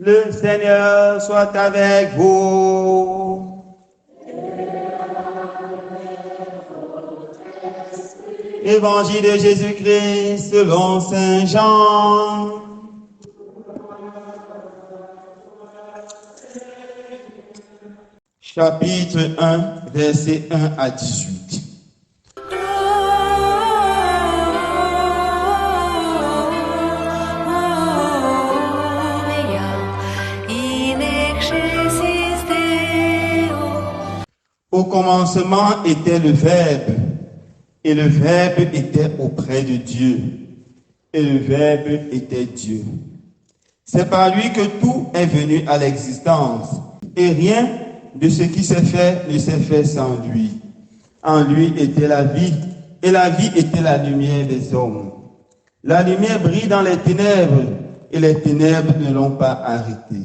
Le Seigneur soit avec vous. Évangile de Jésus-Christ selon saint Jean. Chapitre 1, versets 1 à 18. Au commencement était le Verbe, et le Verbe était auprès de Dieu, et le Verbe était Dieu. C'est par lui que tout est venu à l'existence, et rien de ce qui s'est fait ne s'est fait sans lui. En lui était la vie, et la vie était la lumière des hommes. La lumière brille dans les ténèbres, et les ténèbres ne l'ont pas arrêté.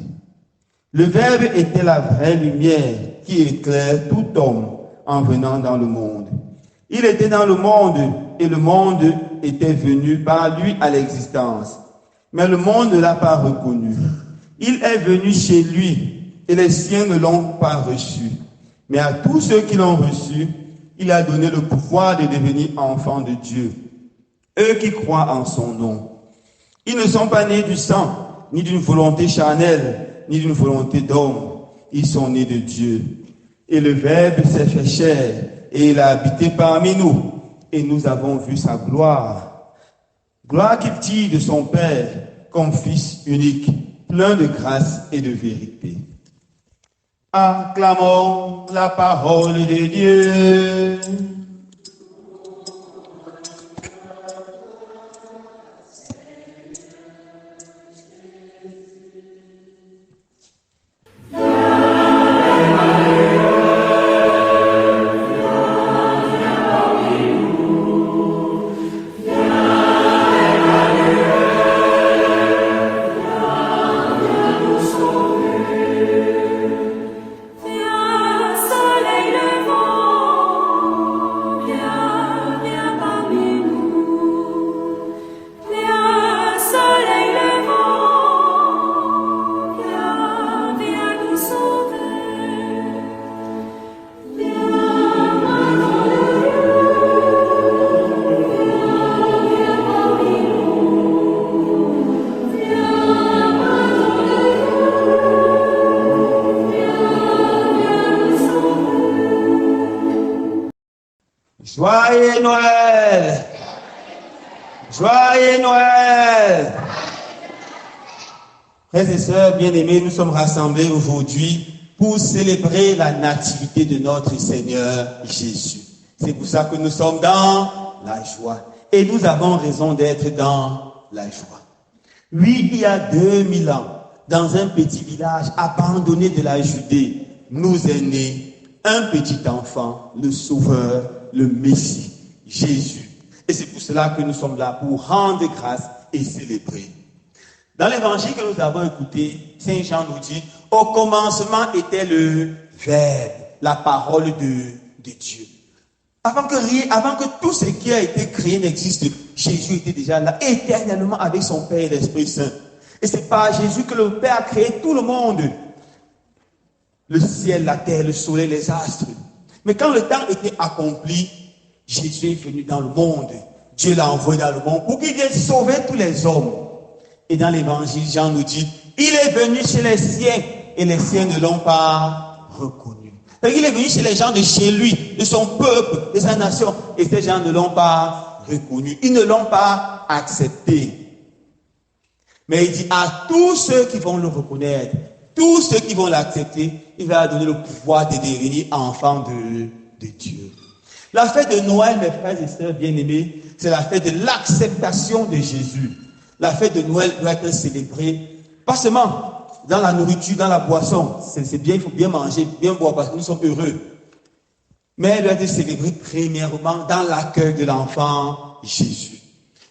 Le Verbe était la vraie lumière qui éclaire tout homme en venant dans le monde. Il était dans le monde, et le monde était venu par lui à l'existence. Mais le monde ne l'a pas reconnu. Il est venu chez lui, et les siens ne l'ont pas reçu. Mais à tous ceux qui l'ont reçu, il a donné le pouvoir de devenir enfants de Dieu, eux qui croient en son nom. Ils ne sont pas nés du sang, ni d'une volonté charnelle, ni d'une volonté d'homme. Ils sont nés de Dieu. Et le Verbe s'est fait chair, et il a habité parmi nous, et nous avons vu sa gloire. Gloire qu'il tire de son Père, comme Fils unique, plein de grâce et de vérité. Acclamons la parole de Dieu. Joyeux Noël! Joyeux Noël! Frères et sœurs bien-aimés, nous sommes rassemblés aujourd'hui pour célébrer la nativité de notre Seigneur Jésus. C'est pour ça que nous sommes dans la joie. Et nous avons raison d'être dans la joie. Oui, il y a 2000 ans, dans un petit village abandonné de la Judée, nous est né un petit enfant, le Sauveur, le Messie, Jésus. Et c'est pour cela que nous sommes là, pour rendre grâce et célébrer. Dans l'évangile que nous avons écouté, Saint Jean nous dit, au commencement était le Verbe, la parole de Dieu. Avant que tout ce qui a été créé n'existe, Jésus était déjà là, éternellement avec son Père et l'Esprit Saint. Et c'est par Jésus que le Père a créé tout le monde. Le ciel, la terre, le soleil, les astres. Mais quand le temps était accompli, Jésus est venu dans le monde. Dieu l'a envoyé dans le monde pour qu'il vienne sauver tous les hommes. Et dans l'évangile, Jean nous dit, il est venu chez les siens et les siens ne l'ont pas reconnu. Il est venu chez les gens de chez lui, de son peuple, de sa nation, et ces gens ne l'ont pas reconnu. Ils ne l'ont pas accepté. Mais il dit à tous ceux qui vont le reconnaître, tous ceux qui vont l'accepter, il va donner le pouvoir de devenir enfants de Dieu. La fête de Noël, mes frères et sœurs bien-aimés, c'est la fête de l'acceptation de Jésus. La fête de Noël doit être célébrée, pas seulement dans la nourriture, dans la boisson. C'est bien, il faut bien manger, bien boire parce que nous sommes heureux. Mais elle doit être célébrée premièrement dans l'accueil de l'enfant Jésus.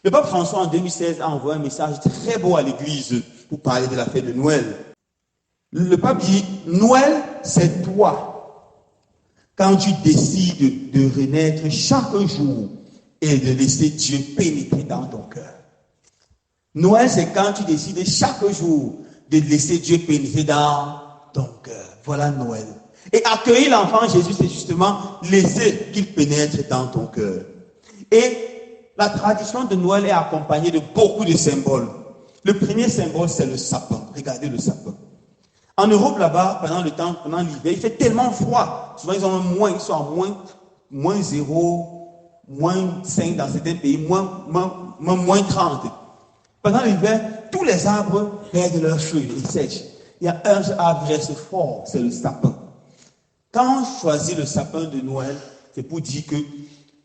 Le pape François en 2016 a envoyé un message très beau à l'église pour parler de la fête de Noël. Le pape dit, Noël, c'est toi. Quand tu décides de renaître chaque jour et de laisser Dieu pénétrer dans ton cœur. Noël, c'est quand tu décides chaque jour de laisser Dieu pénétrer dans ton cœur. Voilà Noël. Et accueillir l'enfant Jésus, c'est justement laisser qu'il pénètre dans ton cœur. Et la tradition de Noël est accompagnée de beaucoup de symboles. Le premier symbole, c'est le sapin. Regardez le sapin. En Europe, là-bas, pendant l'hiver, il fait tellement froid. Souvent, ils sont à moins 0, moins 5 dans certains pays, moins 30. Pendant l'hiver, tous les arbres perdent leurs feuilles, ils sèchent. Il y a un arbre qui reste fort, c'est le sapin. Quand on choisit le sapin de Noël, c'est pour dire que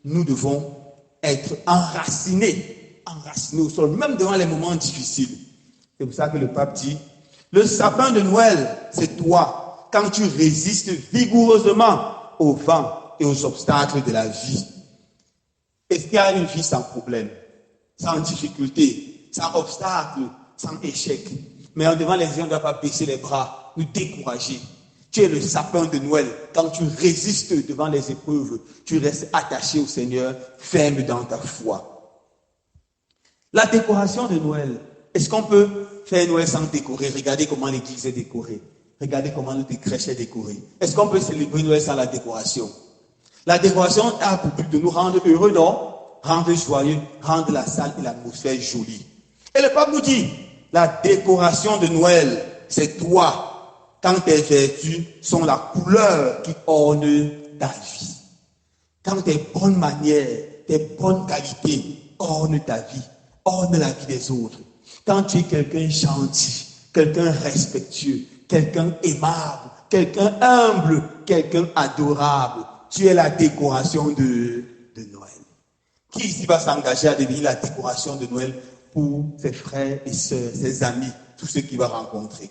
nous devons être enracinés au sol, même devant les moments difficiles. C'est pour ça que le pape dit, le sapin de Noël, c'est toi, quand tu résistes vigoureusement au vent et aux obstacles de la vie. Est-ce qu'il y a une vie sans problème, sans difficulté, sans obstacle, sans échec? Mais en devant les yeux, on ne doit pas baisser les bras, nous décourager. Tu es le sapin de Noël. Quand tu résistes devant les épreuves, tu restes attaché au Seigneur, ferme dans ta foi. La décoration de Noël. Est-ce qu'on peut faire Noël sans décorer? Regardez comment l'église est décorée. Regardez comment notre crèche est décorée. Est-ce qu'on peut célébrer Noël sans la décoration? La décoration a pour but de nous rendre heureux, non? Rendre joyeux, rendre la salle et l'atmosphère jolie. Et le pape nous dit, la décoration de Noël, c'est toi. Quand tes vertus sont la couleur qui orne ta vie. Quand tes bonnes manières, tes bonnes qualités ornent ta vie, ornent la vie des autres. Quand tu es quelqu'un gentil, quelqu'un respectueux, quelqu'un aimable, quelqu'un humble, quelqu'un adorable, tu es la décoration de Noël. Qui ici va s'engager à devenir la décoration de Noël pour ses frères et sœurs, ses amis, tous ceux qu'il va rencontrer?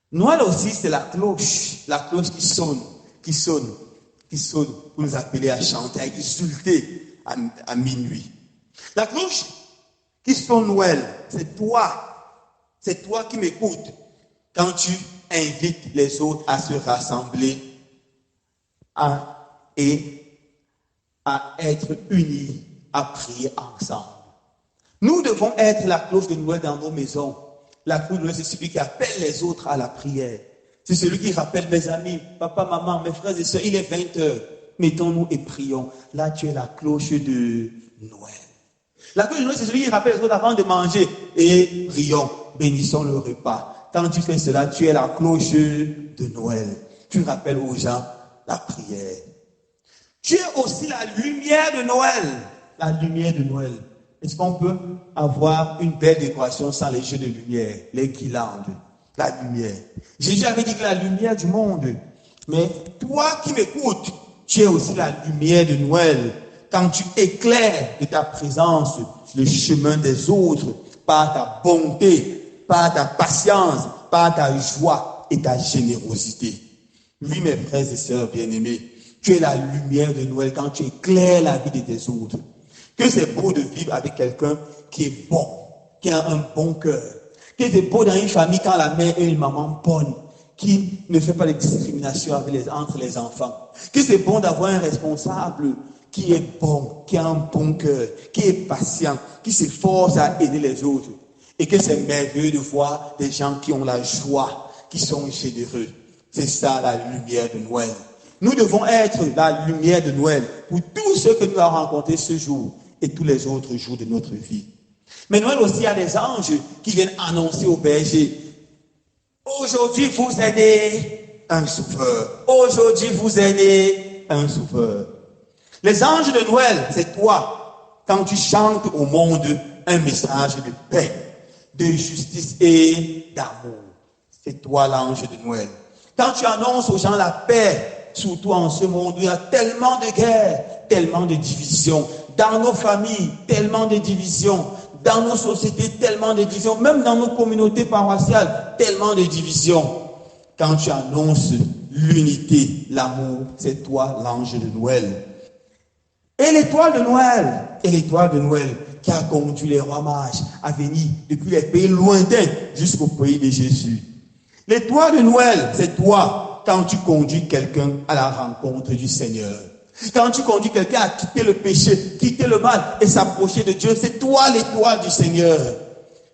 Noël aussi, c'est la cloche qui sonne pour nous appeler à chanter, à exulter à minuit. La cloche qui sonne Noël, c'est toi qui m'écoutes quand tu invites les autres à se rassembler et à être unis, à prier ensemble. Nous devons être la cloche de Noël dans nos maisons. La cloche de Noël, c'est celui qui appelle les autres à la prière. C'est celui qui rappelle mes amis, papa, maman, mes frères et sœurs, il est 20h. Mettons-nous et prions. Là, tu es la cloche de Noël. La cloche de Noël, c'est celui qui rappelle les autres avant de manger. Et prions, bénissons le repas. Quand tu fais cela, tu es la cloche de Noël. Tu rappelles aux gens la prière. Tu es aussi la lumière de Noël. La lumière de Noël. Est-ce qu'on peut avoir une belle décoration sans les jeux de lumière, les guirlandes, la lumière? Jésus avait dit que la lumière du monde. Mais toi qui m'écoutes, tu es aussi la lumière de Noël. Quand tu éclaires de ta présence le chemin des autres par ta bonté, par ta patience, par ta joie et ta générosité. Oui, mes frères et sœurs bien-aimés, tu es la lumière de Noël quand tu éclaires la vie de tes autres. Que c'est beau de vivre avec quelqu'un qui est bon, qui a un bon cœur. Que c'est beau dans une famille quand la mère est une maman bonne, qui ne fait pas de discrimination entre les enfants. Que c'est bon d'avoir un responsable qui est bon, qui a un bon cœur, qui est patient, qui s'efforce à aider les autres. Et que c'est merveilleux de voir des gens qui ont la joie, qui sont généreux. C'est ça la lumière de Noël. Nous devons être la lumière de Noël pour tous ceux que nous avons rencontrés ce jour et tous les autres jours de notre vie. Mais Noël aussi, il y a des anges qui viennent annoncer aux bergers, aujourd'hui vous êtes né un sauveur. Aujourd'hui vous êtes né un sauveur. Les anges de Noël, c'est toi, quand tu chantes au monde un message de paix, de justice et d'amour. C'est toi l'ange de Noël. Quand tu annonces aux gens la paix, surtout en ce monde où il y a tellement de guerres, tellement de divisions, dans nos familles, tellement de divisions, dans nos sociétés, tellement de divisions, même dans nos communautés paroissiales, tellement de divisions. Quand tu annonces l'unité, l'amour, c'est toi l'ange de Noël. Et l'étoile de Noël qui a conduit les rois mages à venir depuis les pays lointains jusqu'au pays de Jésus. L'étoile de Noël, c'est toi quand tu conduis quelqu'un à la rencontre du Seigneur. Quand tu conduis quelqu'un à quitter le péché, quitter le mal et s'approcher de Dieu, c'est toi l'étoile du Seigneur.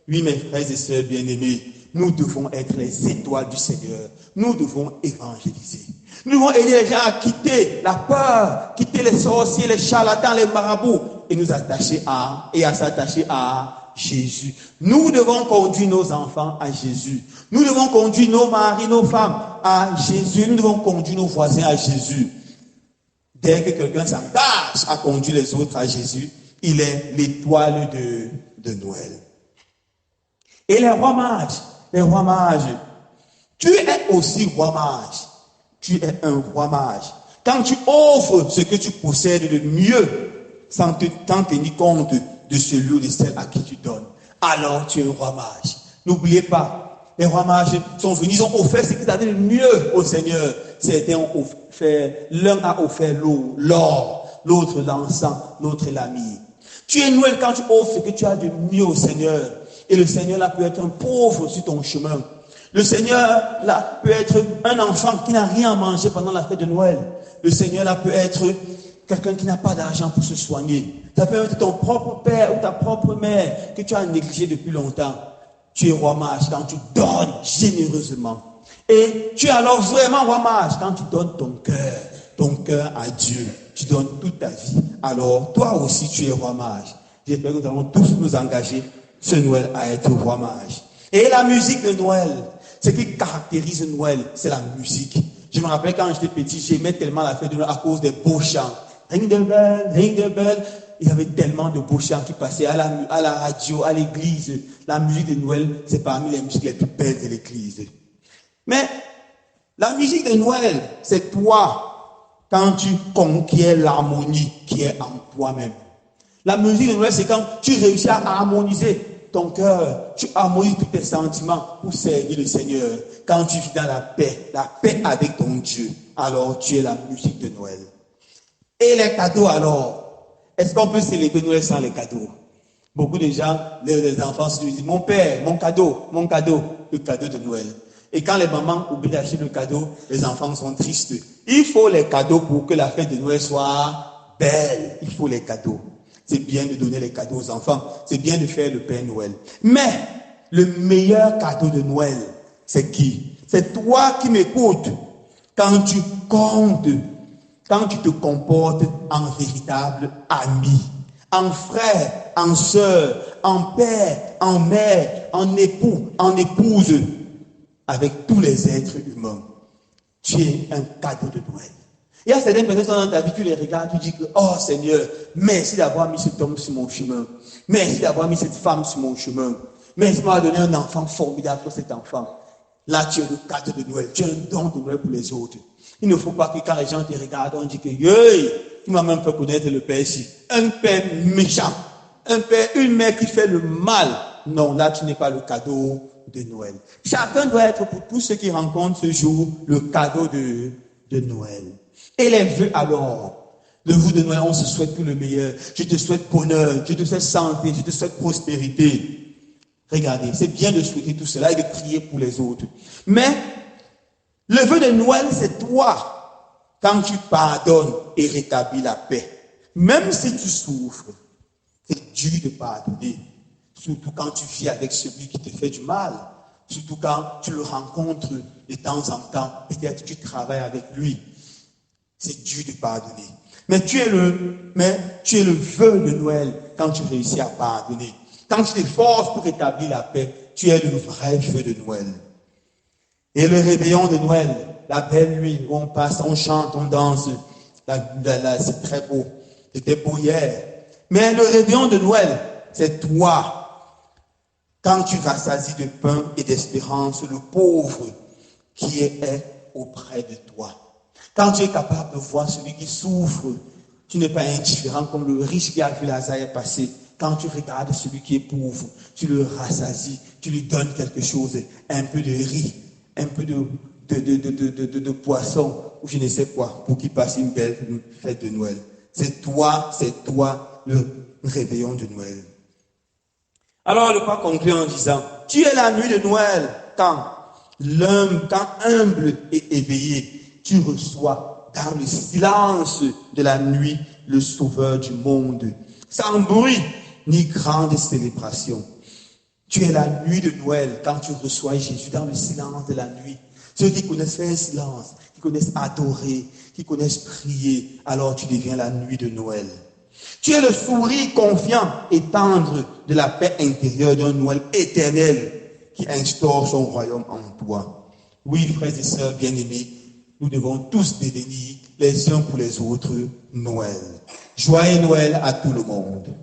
Oui, mes frères et sœurs bien-aimés, nous devons être les étoiles du Seigneur. Nous devons évangéliser. Nous devons aider les gens à quitter la peur, quitter les sorciers, les charlatans, les marabouts et nous attacher à s'attacher à Jésus. Nous devons conduire nos enfants à Jésus. Nous devons conduire nos maris, nos femmes à Jésus. Nous devons conduire nos voisins à Jésus. Dès que quelqu'un s'engage à conduire les autres à Jésus, il est l'étoile de Noël. Et les rois mages, tu es aussi roi mage. Tu es un roi mage. Quand tu offres ce que tu possèdes de mieux, sans tenir compte de celui ou de celle à qui tu donnes, alors tu es un roi mage. N'oubliez pas, les rois mages sont venus, ils ont offert ce qu'ils avaient de mieux au Seigneur. Certains ont offert, l'un a offert l'or, l'autre l'encens, l'autre la myrrhe. Tu es Noël quand tu offres ce que tu as de mieux au Seigneur. Et le Seigneur là peut être un pauvre sur ton chemin. Le Seigneur là peut être un enfant qui n'a rien à manger pendant la fête de Noël. Le Seigneur là peut être quelqu'un qui n'a pas d'argent pour se soigner. Ça peut être ton propre père ou ta propre mère que tu as négligé depuis longtemps. Tu es roi mage quand tu donnes généreusement. Et tu es alors vraiment roi mage quand tu donnes ton cœur à Dieu. Tu donnes toute ta vie. Alors toi aussi tu es roi mage. J'espère que nous allons tous nous engager ce Noël à être roi mage. Et la musique de Noël, ce qui caractérise Noël, c'est la musique. Je me rappelle quand j'étais petit, j'aimais tellement la fête de Noël à cause des beaux chants. Ring the bell, ring the bell. Il y avait tellement de beaux chants qui passaient à la radio, à l'église. La musique de Noël, c'est parmi les musiques les plus belles de l'église. Mais la musique de Noël, c'est toi quand tu conquiers l'harmonie qui est en toi-même. La musique de Noël, c'est quand tu réussis à harmoniser ton cœur, tu harmonises tous tes sentiments pour servir le Seigneur. Quand tu vis dans la paix avec ton Dieu, alors tu es la musique de Noël. Et les cadeaux alors, est-ce qu'on peut célébrer Noël sans les cadeaux? Beaucoup de gens, les enfants se disent, mon père, mon cadeau, le cadeau de Noël. Et quand les mamans oublient d'acheter le cadeau, les enfants sont tristes. Il faut les cadeaux pour que la fête de Noël soit belle. Il faut les cadeaux. C'est bien de donner les cadeaux aux enfants. C'est bien de faire le Père Noël. Mais le meilleur cadeau de Noël, c'est qui? C'est toi qui m'écoutes. Quand tu comptes, quand tu te comportes en véritable ami, en frère, en sœur, en père, en mère, en époux, en épouse, avec tous les êtres humains. Tu es un cadeau de Noël. Il y a certaines personnes qui sont dans ta vie, tu les regardes, tu dis que, oh Seigneur, merci d'avoir mis cet homme sur mon chemin. Merci d'avoir mis cette femme sur mon chemin. Merci de m'avoir donné un enfant formidable pour cet enfant. Là, tu es le cadeau de Noël. Tu es un don de Noël pour les autres. Il ne faut pas que quand les gens te regardent, on dit que, tu m'as même fait connaître le père ici. Un père méchant. Un père, une mère qui fait le mal. Non, là, tu n'es pas le cadeau de Noël. Chacun doit être pour tous ceux qui rencontrent ce jour le cadeau de Noël. Et les vœux alors, le vœu de Noël, on se souhaite tout le meilleur. Je te souhaite bonheur, je te souhaite santé, je te souhaite prospérité. Regardez, c'est bien de souhaiter tout cela et de prier pour les autres. Mais le vœu de Noël, c'est toi, quand tu pardonnes et rétablis la paix. Même si tu souffres, c'est dur de pardonner. Surtout quand tu vis avec celui qui te fait du mal. Surtout quand tu le rencontres de temps en temps. Peut-être que tu travailles avec lui. C'est dur de pardonner. Mais tu es le vœu de Noël quand tu réussis à pardonner. Quand tu t'efforces pour établir la paix, tu es le vrai vœu de Noël. Et le réveillon de Noël, la belle nuit où on passe, on chante, on danse, c'est très beau. C'était beau hier. Mais le réveillon de Noël, c'est toi. Quand tu rassasies de pain et d'espérance le pauvre qui est auprès de toi. Quand tu es capable de voir celui qui souffre, tu n'es pas indifférent comme le riche qui a vu Lazare passer. Quand tu regardes celui qui est pauvre, tu le rassasies, tu lui donnes quelque chose, un peu de riz, un peu de poisson, ou je ne sais quoi, pour qu'il passe une belle fête de Noël. C'est toi, le réveillon de Noël. Alors, le pape conclut en disant, tu es la nuit de Noël, quand humble et éveillé, tu reçois dans le silence de la nuit le Sauveur du monde, sans bruit ni grande célébration. Tu es la nuit de Noël quand tu reçois Jésus dans le silence de la nuit. Ceux qui connaissent faire un silence, qui connaissent adorer, qui connaissent prier, alors tu deviens la nuit de Noël. Tu es le sourire confiant et tendre de la paix intérieure d'un Noël éternel qui instaure son royaume en toi. Oui, frères et sœurs bien-aimés, nous devons tous devenir les uns pour les autres Noël. Joyeux Noël à tout le monde.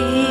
Et